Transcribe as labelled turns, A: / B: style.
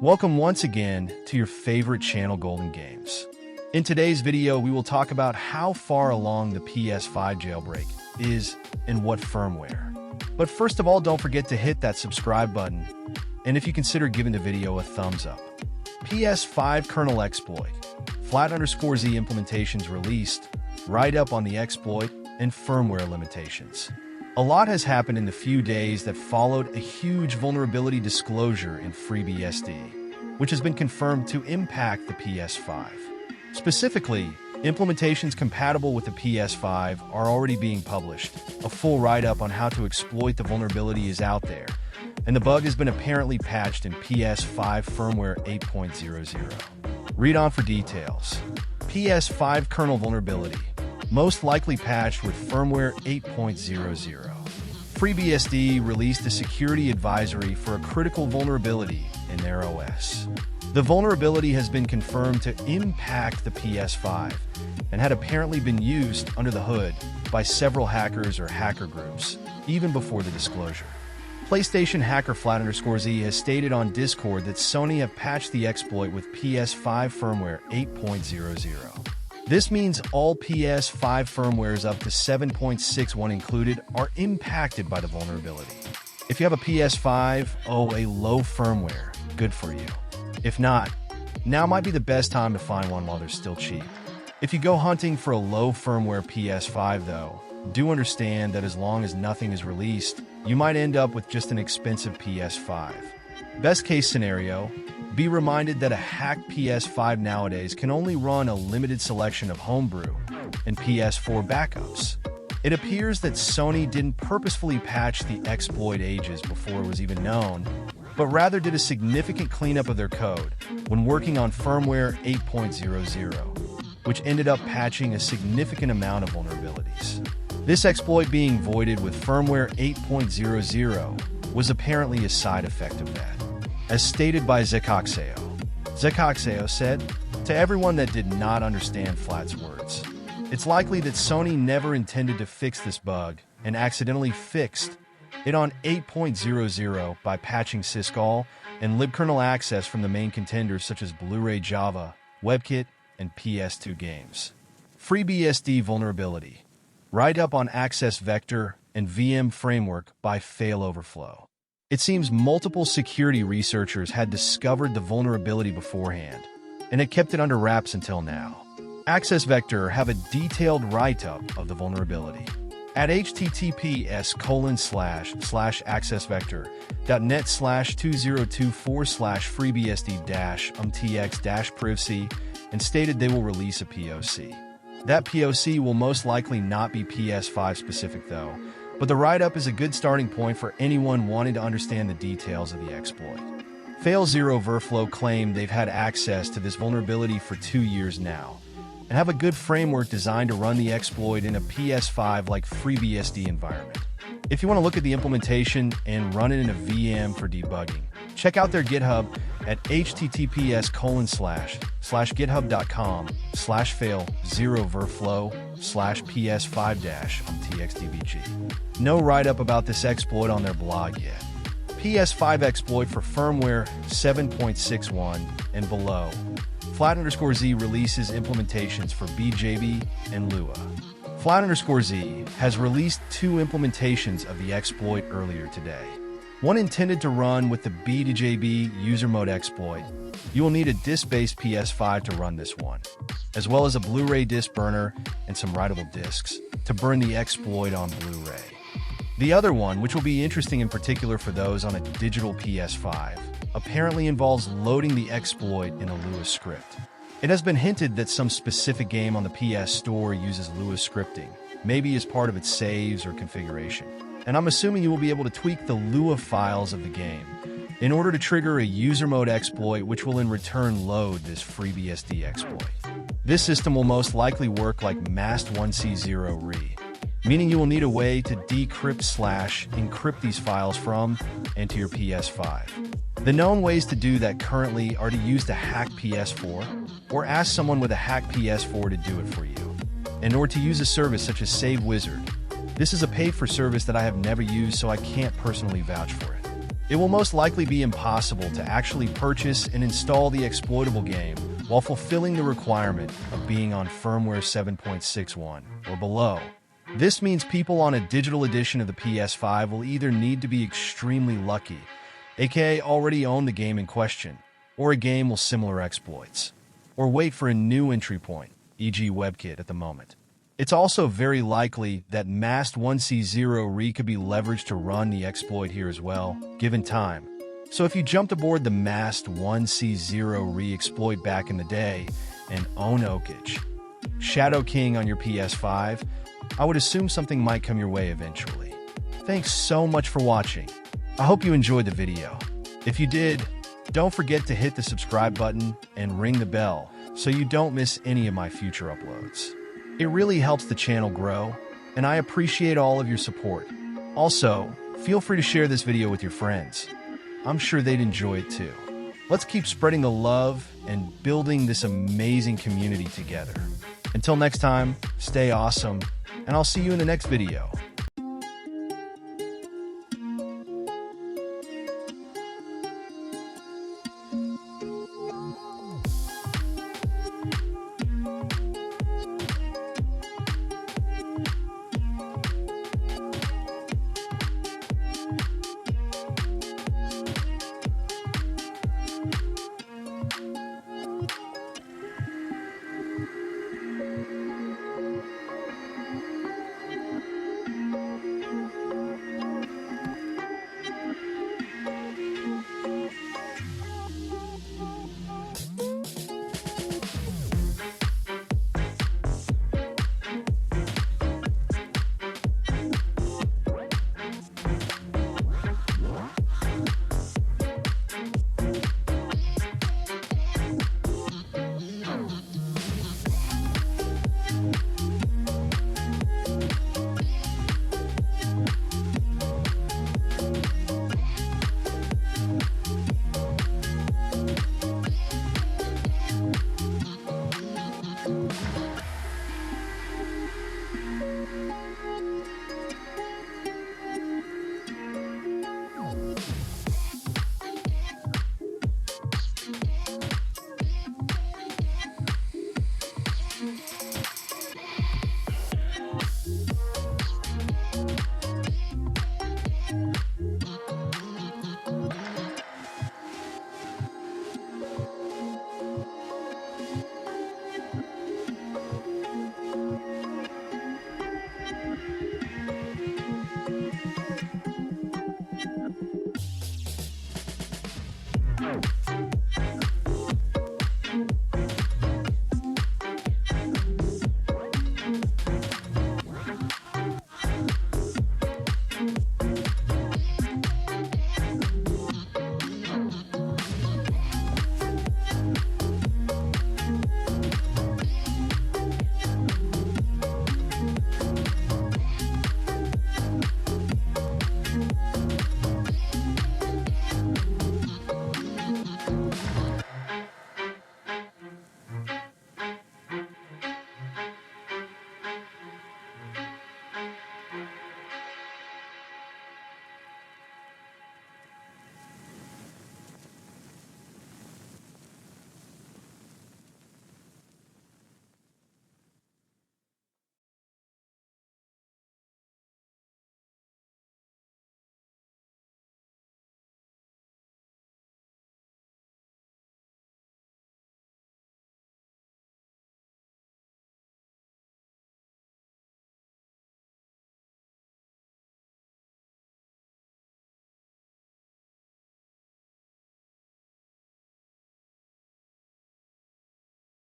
A: Welcome once again to your favorite channel, Golden Games. In today's video, we will talk about how far along the PS5 jailbreak is and what firmware. But first of all, don't forget to hit that subscribe button, and if you consider giving the video a thumbs up. PS5 kernel exploit, /Z implementations released, write-up on the exploit, and firmware limitations. A lot has happened in the few days that followed a huge vulnerability disclosure in FreeBSD, which has been confirmed to impact the PS5. Specifically, implementations compatible with the PS5 are already being published. A full write-up on how to exploit the vulnerability is out there, and the bug has been apparently patched in PS5 Firmware 8.00. Read on for details. PS5 kernel vulnerability, most likely patched with Firmware 8.00. FreeBSD released a security advisory for a critical vulnerability in their OS. The vulnerability has been confirmed to impact the PS5 and had apparently been used under the hood by several hackers or hacker groups, even before the disclosure. PlayStation hacker /Z has stated on Discord that Sony have patched the exploit with PS5 Firmware 8.00. This means all PS5 firmwares up to 7.61 included are impacted by the vulnerability. If you have a PS5, a low firmware, good for you. If not, now might be the best time to find one while they're still cheap. If you go hunting for a low firmware PS5 though, do understand that as long as nothing is released, you might end up with just an expensive PS5. Best case scenario, be reminded that a hacked PS5 nowadays can only run a limited selection of homebrew and PS4 backups. It appears that Sony didn't purposefully patch the exploit ages before it was even known, but rather did a significant cleanup of their code when working on Firmware 8.00, which ended up patching a significant amount of vulnerabilities. This exploit being voided with Firmware 8.00 was apparently a side effect of that. As stated by Zekaxeo. Zekaxeo said, to everyone that did not understand Flat's words, it's likely that Sony never intended to fix this bug and accidentally fixed it on 8.00 by patching syscall and libkernel access from the main contenders such as Blu-Ray Java, WebKit, and PS2 games. FreeBSD vulnerability. Write-up on access vector and VM framework by failoverflow. It seems multiple security researchers had discovered the vulnerability beforehand, and it kept it under wraps until now. Access Vector have a detailed write-up of the vulnerability at https://accessvector.net/2024/freebsd-umtx-privacy and stated they will release a POC. That POC will most likely not be PS5 specific though, but the write-up is a good starting point for anyone wanting to understand the details of the exploit. Fail0verflow claim they've had access to this vulnerability for 2 years now, and have a good framework designed to run the exploit in a PS5 like FreeBSD environment. If you want to look at the implementation and run it in a VM for debugging, check out their GitHub at https://github.com/fail0verflow/ps5-umtxdbg. No write-up about this exploit on their blog yet. PS5 exploit for firmware 7.61 and below. /Z releases implementations for BD-JB and Lua. /Z has released 2 implementations of the exploit earlier today. One intended to run with the BD-JB user mode exploit. You will need a disc-based PS5 to run this one, as well as a Blu-ray disc burner and some writable discs to burn the exploit on Blu-ray. The other one, which will be interesting in particular for those on a digital PS5, apparently involves loading the exploit in a Lua script. It has been hinted that some specific game on the PS Store uses Lua scripting, maybe as part of its saves or configuration. And I'm assuming you will be able to tweak the Lua files of the game in order to trigger a user mode exploit which will in return load this FreeBSD exploit. This system will most likely work like mast1c0re, meaning you will need a way to decrypt/encrypt these files from and to your PS5. The known ways to do that currently are to use the hacked PS4 or ask someone with a hacked PS4 to do it for you, and or to use a service such as Save Wizard. This is a paid-for service that I have never used, so I can't personally vouch for it. It will most likely be impossible to actually purchase and install the exploitable game while fulfilling the requirement of being on firmware 7.61 or below. This means people on a digital edition of the PS5 will either need to be extremely lucky, aka already own the game in question, or a game with similar exploits, or wait for a new entry point, e.g. WebKit at the moment. It's also very likely that masked 1C0 could be leveraged to run the exploit here as well, given time. So if you jumped aboard the masked 1C0 exploit back in the day and own Oakage, Shadow King on your PS5, I would assume something might come your way eventually. Thanks so much for watching. I hope you enjoyed the video. If you did, don't forget to hit the subscribe button and ring the bell so you don't miss any of my future uploads. It really helps the channel grow, and I appreciate all of your support. Also, feel free to share this video with your friends. I'm sure they'd enjoy it too. Let's keep spreading the love and building this amazing community together. Until next time, stay awesome, and I'll see you in the next video.